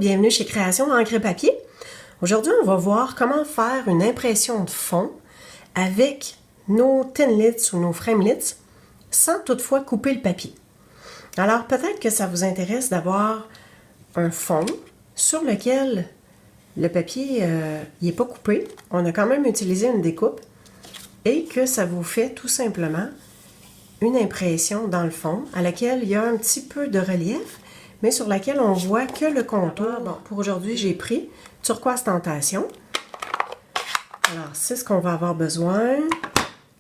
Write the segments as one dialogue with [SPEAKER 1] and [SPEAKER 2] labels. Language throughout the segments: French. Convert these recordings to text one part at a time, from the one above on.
[SPEAKER 1] bienvenue chez Création Encre et Papier. Aujourd'hui, on va voir comment faire une impression de fond avec nos Thinlits ou nos Framelits sans toutefois couper le papier. Alors, peut-être que ça vous intéresse d'avoir un fond sur lequel le papier n'est pas coupé. On a quand même utilisé une découpe et que ça vous fait tout simplement une impression dans le fond à laquelle il y a un petit peu de relief, mais sur laquelle on voit que le contour. Bon, pour aujourd'hui, j'ai pris Turquoise Tentation. Alors, c'est ce qu'on va avoir besoin.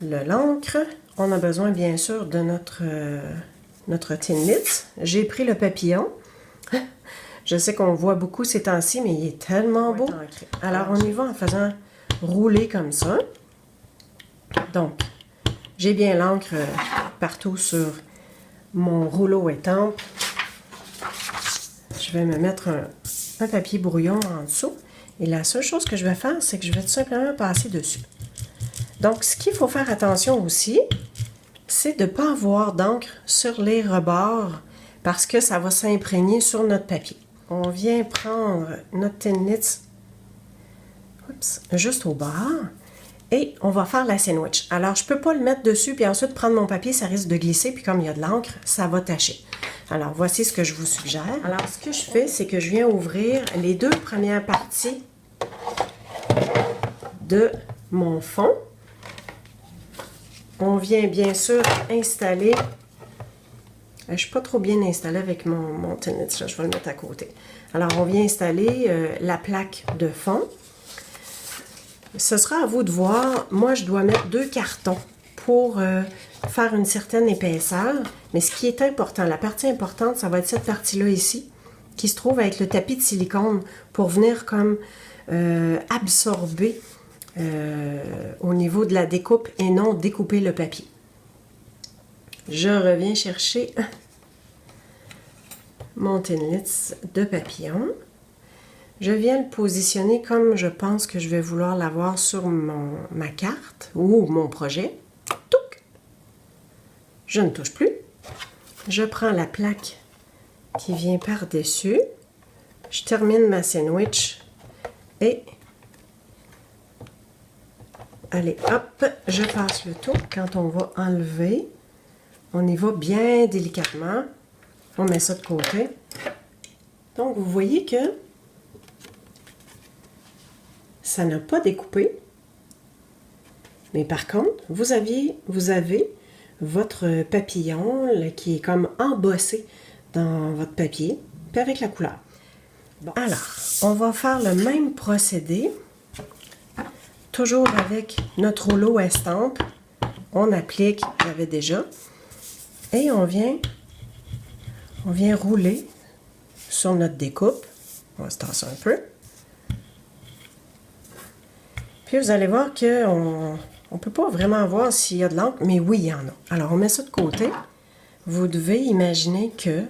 [SPEAKER 1] L'encre. On a besoin, bien sûr, de notre Thinlits. J'ai pris le papillon. Je sais qu'on voit beaucoup ces temps-ci, mais il est tellement beau. Alors, on y va en faisant rouler comme ça. Donc, j'ai bien l'encre partout sur mon rouleau étampe. Je vais me mettre un papier brouillon en dessous. Et la seule chose que je vais faire, c'est que je vais tout simplement passer dessus. Donc, ce qu'il faut faire attention aussi, c'est de ne pas avoir d'encre sur les rebords parce que ça va s'imprégner sur notre papier. On vient prendre notre Thinlits juste au bord et on va faire la sandwich. Alors, je ne peux pas le mettre dessus puis ensuite prendre mon papier, ça risque de glisser puis comme il y a de l'encre, ça va tacher. Alors, voici ce que je vous suggère. Alors, ce que je fais, c'est que je viens ouvrir les deux premières parties de mon fond. On vient bien sûr installer. Je ne suis pas trop bien installée avec mon Thinlits, je vais le mettre à côté. Alors, on vient installer la plaque de fond. Ce sera à vous de voir. Moi, je dois mettre 2 cartons pour faire une certaine épaisseur. Mais ce qui est important, la partie importante, ça va être cette partie-là ici, qui se trouve avec le tapis de silicone pour venir comme absorber au niveau de la découpe et non découper le papier. Je reviens chercher mon Thinlits de papillon. Je viens le positionner comme je pense que je vais vouloir l'avoir sur ma carte ou mon projet. Touc! Je ne touche plus. Je prends la plaque qui vient par-dessus. Je termine ma sandwich et allez, hop, je passe le tout. Quand on va enlever, on y va bien délicatement. On met ça de côté. Donc, vous voyez que ça n'a pas découpé. Mais par contre, vous avez votre papillon là, qui est comme embossé dans votre papier, puis avec la couleur. Bon. Alors, on va faire le même procédé. Toujours avec notre rouleau estampe. On applique, j'avais déjà. Et on vient rouler sur notre découpe. On va se tasser un peu. Puis vous allez voir qu'on ne peut pas vraiment voir s'il y a de l'encre, mais oui, il y en a. Alors, on met ça de côté. Vous devez imaginer que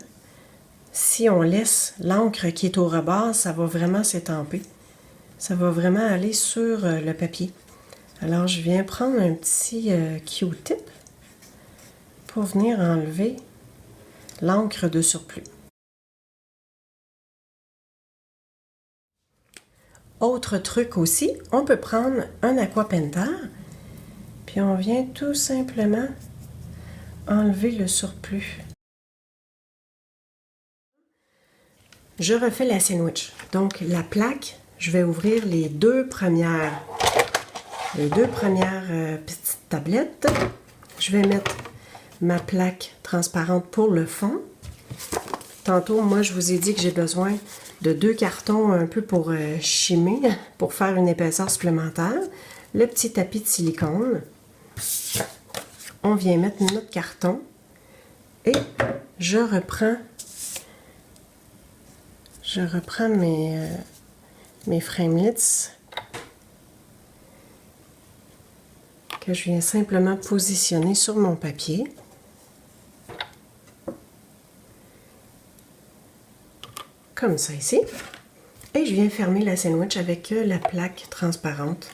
[SPEAKER 1] si on laisse l'encre qui est au rebord, ça va vraiment s'étamper. Ça va vraiment aller sur le papier. Alors, je viens prendre un petit Q-tip pour venir enlever l'encre de surplus. Autre truc aussi, on peut prendre un aqua painter, puis on vient tout simplement enlever le surplus. Je refais la sandwich. Donc, la plaque, je vais ouvrir les deux premières petites tablettes. Je vais mettre ma plaque transparente pour le fond. Tantôt, moi, je vous ai dit que j'ai besoin de 2 cartons un peu pour chimer, pour faire une épaisseur supplémentaire. Le petit tapis de silicone. On vient mettre notre carton et je reprends mes Framelits que je viens simplement positionner sur mon papier. Comme ça ici. Et je viens fermer la sandwich avec la plaque transparente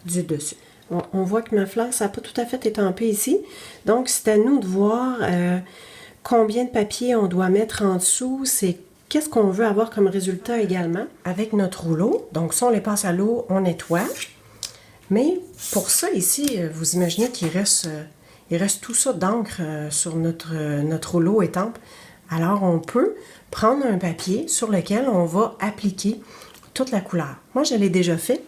[SPEAKER 1] du dessus. Bon, on voit que ma fleur, ça n'a pas tout à fait étampé ici. Donc, c'est à nous de voir combien de papier on doit mettre en dessous. C'est Qu'est-ce qu'on veut avoir comme résultat également avec notre rouleau? Donc ça, on les passe à l'eau, on nettoie. Mais pour ça, ici, vous imaginez qu'il reste, il reste tout ça d'encre sur notre rouleau étampe. Alors, on peut prendre un papier sur lequel on va appliquer toute la couleur. Moi, je l'ai déjà fait.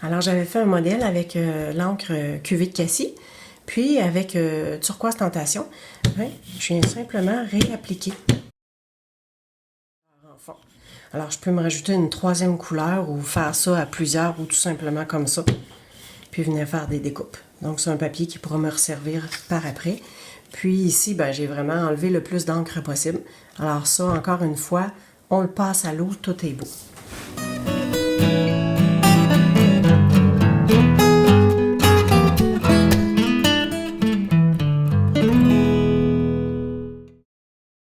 [SPEAKER 1] Alors, j'avais fait un modèle avec l'encre Cuvée de Cassis, puis avec Turquoise Tentation. Ouais, je viens simplement réappliquer. Alors, je peux me rajouter une troisième couleur ou faire ça à plusieurs ou tout simplement comme ça. Puis venir faire des découpes. Donc, c'est un papier qui pourra me resservir par après. Puis ici, ben, j'ai vraiment enlevé le plus d'encre possible. Alors ça, encore une fois, on le passe à l'eau, tout est beau.